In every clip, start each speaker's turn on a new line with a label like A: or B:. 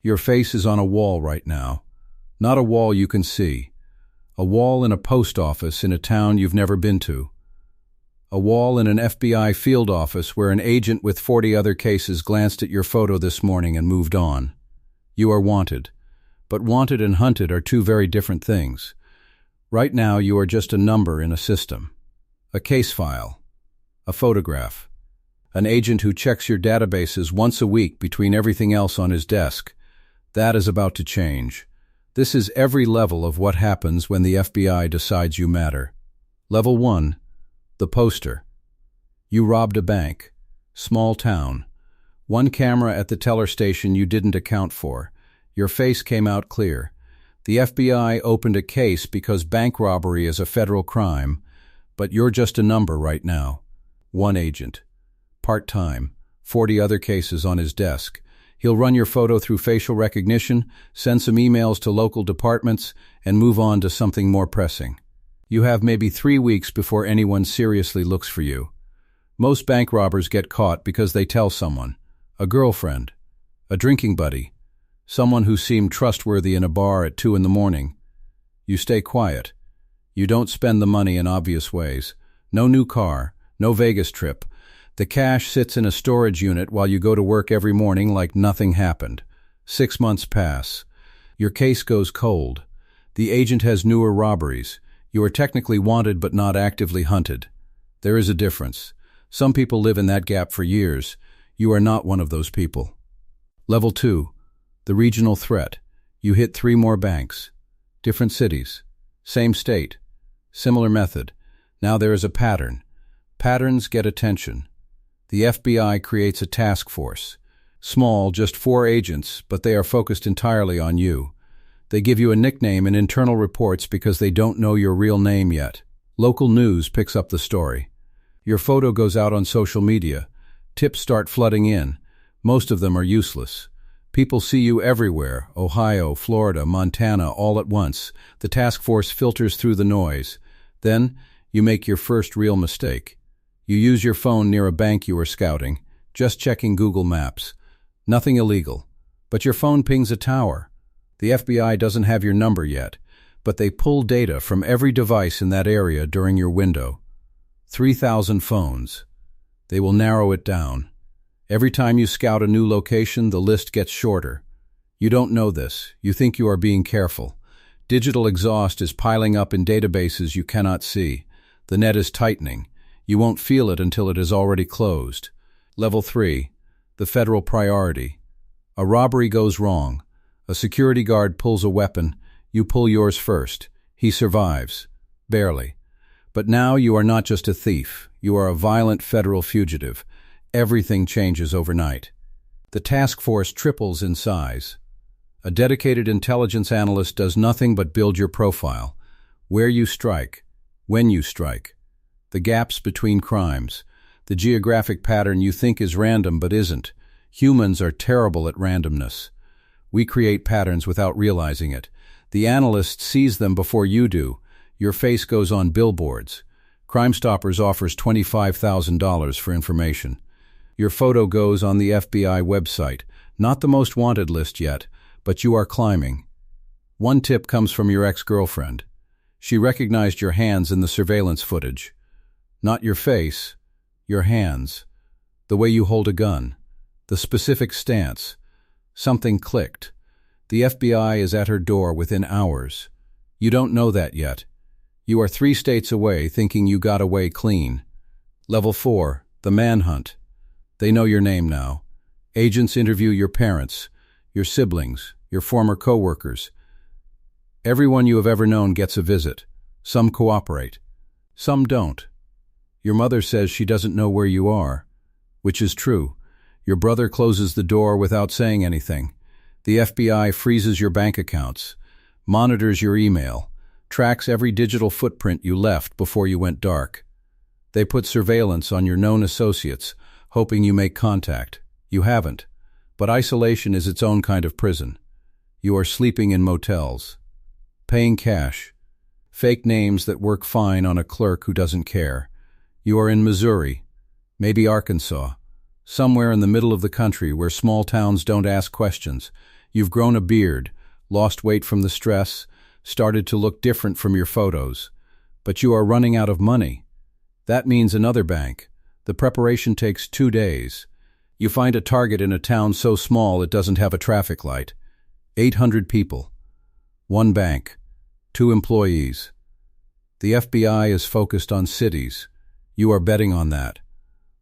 A: Your face is on a wall right now. Not a wall you can see. A wall in a post office in a town you've never been to. A wall in an FBI field office where an agent with 40 other cases glanced at your photo this morning and moved on. You are wanted. But wanted and hunted are two very different things. Right now you are just a number in a system. A case file. A photograph. An agent who checks your databases once a week between everything else on his desk. That is about to change. This is every level of what happens when the FBI decides you matter. Level 1. The poster. You robbed a bank. Small town. One camera at the teller station you didn't account for. Your face came out clear. The FBI opened a case because bank robbery is a federal crime, but you're just a number right now. One agent. Part-time. 40 other cases on his desk. He'll run your photo through facial recognition, send some emails to local departments, and move on to something more pressing. You have maybe 3 weeks before anyone seriously looks for you. Most bank robbers get caught because they tell someone, a girlfriend, a drinking buddy, someone who seemed trustworthy in a bar at 2 a.m. You stay quiet. You don't spend the money in obvious ways. No new car, no Vegas trip. The cash sits in a storage unit while you go to work every morning like nothing happened. 6 months pass. Your case goes cold. The agent has newer robberies. You are technically wanted but not actively hunted. There is a difference. Some people live in that gap for years. You are not one of those people. Level 2. The regional threat. You hit 3 more banks. Different cities. Same state. Similar method. Now there is a pattern. Patterns get attention. The FBI creates a task force. Small, just 4 agents, but they are focused entirely on you. They give you a nickname in internal reports because they don't know your real name yet. Local news picks up the story. Your photo goes out on social media. Tips start flooding in. Most of them are useless. People see you everywhere, Ohio, Florida, Montana, all at once. The task force filters through the noise. Then, you make your first real mistake. You use your phone near a bank you are scouting, just checking Google Maps. Nothing illegal. But your phone pings a tower. The FBI doesn't have your number yet, but they pull data from every device in that area during your window. 3,000 phones. They will narrow it down. Every time you scout a new location, the list gets shorter. You don't know this. You think you are being careful. Digital exhaust is piling up in databases you cannot see. The net is tightening. You won't feel it until it is already closed. Level 3. The federal priority. A robbery goes wrong. A security guard pulls a weapon. You pull yours first. He survives. Barely. But now you are not just a thief. You are a violent federal fugitive. Everything changes overnight. The task force triples in size. A dedicated intelligence analyst does nothing but build your profile. Where you strike. When you strike. The gaps between crimes. The geographic pattern you think is random but isn't. Humans are terrible at randomness. We create patterns without realizing it. The analyst sees them before you do. Your face goes on billboards. Crime Stoppers offers $25,000 for information. Your photo goes on the FBI website. Not the most wanted list yet, but you are climbing. One tip comes from your ex-girlfriend. She recognized your hands in the surveillance footage. Not your face, your hands. The way you hold a gun. The specific stance. Something clicked. The FBI is at her door within hours. You don't know that yet. You are 3 states away thinking you got away clean. Level 4. The Manhunt. They know your name now. Agents interview your parents, your siblings, your former co-workers. Everyone you have ever known gets a visit. Some cooperate. Some don't. Your mother says she doesn't know where you are, which is true. Your brother closes the door without saying anything. The FBI freezes your bank accounts, monitors your email, tracks every digital footprint you left before you went dark. They put surveillance on your known associates, hoping you make contact. You haven't. But isolation is its own kind of prison. You are sleeping in motels, paying cash, fake names that work fine on a clerk who doesn't care. You are in Missouri, maybe Arkansas, somewhere in the middle of the country where small towns don't ask questions. You've grown a beard, lost weight from the stress, started to look different from your photos. But you are running out of money. That means another bank. The preparation takes 2 days. You find a target in a town so small it doesn't have a traffic light. 800 people. 1 bank. 2 employees. The FBI is focused on cities. You are betting on that.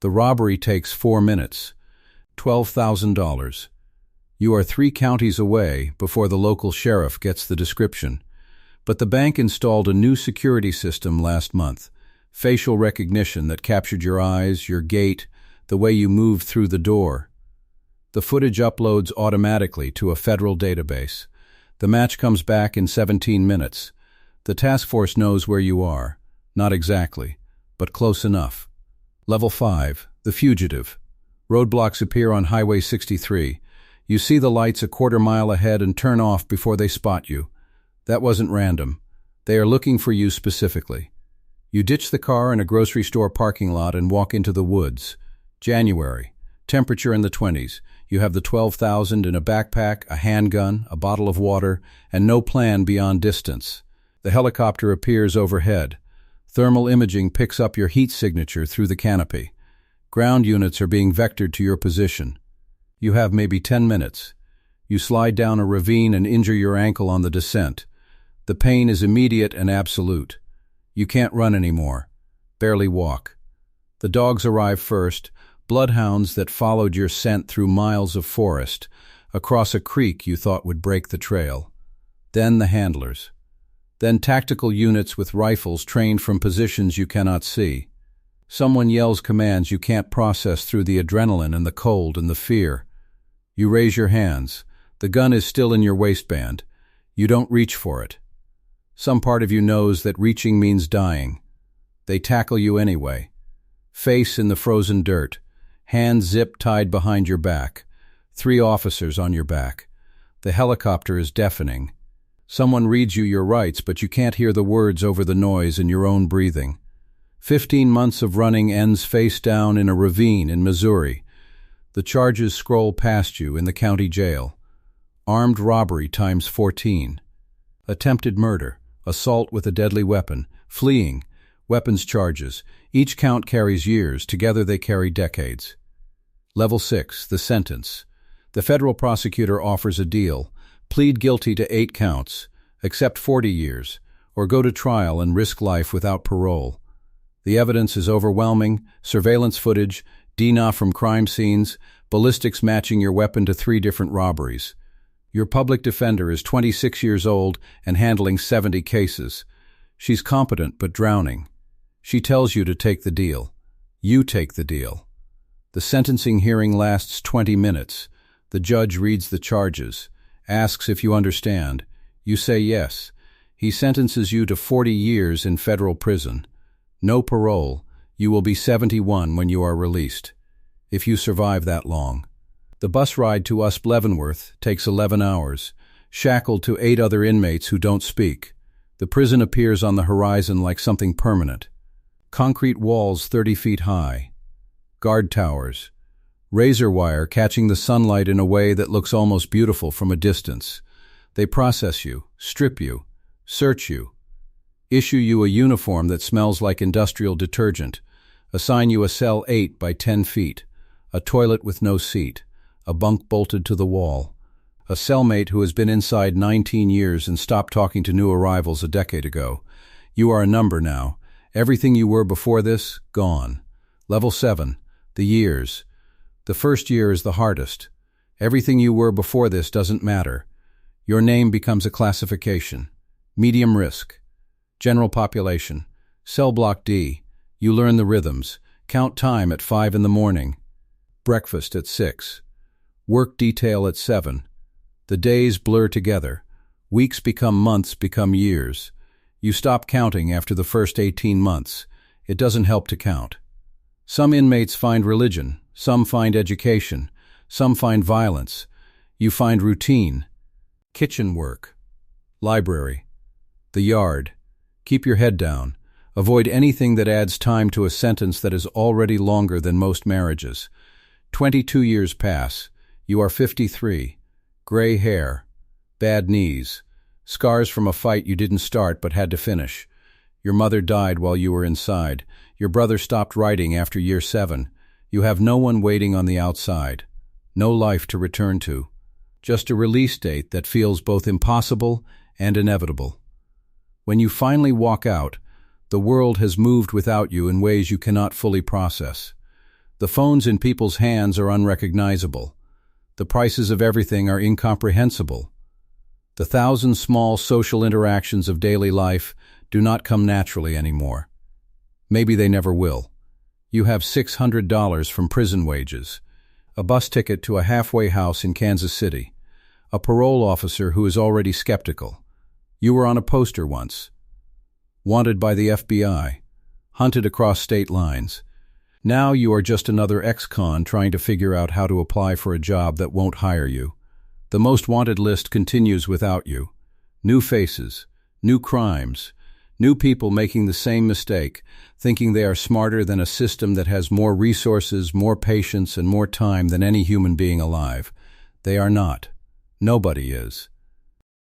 A: The robbery takes 4 minutes. $12,000. You are 3 counties away before the local sheriff gets the description. But the bank installed a new security system last month. Facial recognition that captured your eyes, your gait, the way you moved through the door. The footage uploads automatically to a federal database. The match comes back in 17 minutes. The task force knows where you are. Not exactly, but close enough. Level 5, the Fugitive. Roadblocks appear on Highway 63. You see the lights a quarter mile ahead and turn off before they spot you. That wasn't random. They are looking for you specifically. You ditch the car in a grocery store parking lot and walk into the woods. January. Temperature in the 20s. You have the 12,000 in a backpack, a handgun, a bottle of water, and no plan beyond distance. The helicopter appears overhead. Thermal imaging picks up your heat signature through the canopy. Ground units are being vectored to your position. You have maybe 10 minutes. You slide down a ravine and injure your ankle on the descent. The pain is immediate and absolute. You can't run anymore. Barely walk. The dogs arrive first, bloodhounds that followed your scent through miles of forest, across a creek you thought would break the trail. Then the handlers. Then tactical units with rifles trained from positions you cannot see. Someone yells commands you can't process through the adrenaline and the cold and the fear. You raise your hands. The gun is still in your waistband. You don't reach for it. Some part of you knows that reaching means dying. They tackle you anyway. Face in the frozen dirt. Hands zip-tied behind your back. 3 officers on your back. The helicopter is deafening. Someone reads you your rights, but you can't hear the words over the noise in your own breathing. 15 months of running ends face down in a ravine in Missouri. The charges scroll past you in the county jail. Armed robbery times 14. Attempted murder, assault with a deadly weapon, fleeing, weapons charges. Each count carries years, together they carry decades. Level 6, the sentence. The federal prosecutor offers a deal. Plead guilty to 8 counts, accept 40 years, or go to trial and risk life without parole. The evidence is overwhelming: surveillance footage, DNA from crime scenes, ballistics matching your weapon to 3 different robberies. Your public defender is 26 years old and handling 70 cases. She's competent but drowning. She tells you to take the deal. You take the deal. The sentencing hearing lasts 20 minutes. The judge reads the charges, asks if you understand. You say yes. He sentences you to 40 years in federal prison. No parole. You will be 71 when you are released, if you survive that long. The bus ride to Usp Leavenworth takes 11 hours, shackled to 8 other inmates who don't speak. The prison appears on the horizon like something permanent. Concrete walls 30 feet high. Guard towers. Razor wire catching the sunlight in a way that looks almost beautiful from a distance. They process you, strip you, search you, issue you a uniform that smells like industrial detergent, assign you a cell 8 by 10 feet, a toilet with no seat, a bunk bolted to the wall, a cellmate who has been inside 19 years and stopped talking to new arrivals a decade ago. You are a number now. Everything you were before this, gone. Level 7, the years. The first year is the hardest. Everything you were before this doesn't matter. Your name becomes a classification. Medium risk. General population. Cell block D. You learn the rhythms. Count time at 5 in the morning. Breakfast at 6. Work detail at 7. The days blur together. Weeks become months, become years. You stop counting after the first 18 months. It doesn't help to count. Some inmates find religion. Some find education. Some find violence. You find routine. Kitchen work. Library. The yard. Keep your head down. Avoid anything that adds time to a sentence that is already longer than most marriages. 22 years pass. You are 53. Gray hair, bad knees, scars from a fight you didn't start but had to finish. Your mother died while you were inside. Your brother stopped writing after year 7. You have no one waiting on the outside. No life to return to. Just a release date that feels both impossible and inevitable. When you finally walk out, the world has moved without you in ways you cannot fully process. The phones in people's hands are unrecognizable. The prices of everything are incomprehensible. The 1,000 small social interactions of daily life do not come naturally anymore. Maybe they never will. You have $600 from prison wages, a bus ticket to a halfway house in Kansas City, a parole officer who is already skeptical. You were on a poster once. Wanted by the FBI, hunted across state lines. Now you are just another ex-con trying to figure out how to apply for a job that won't hire you. The most wanted list continues without you. New faces, new crimes, new people making the same mistake, thinking they are smarter than a system that has more resources, more patience, and more time than any human being alive. They are not. Nobody is.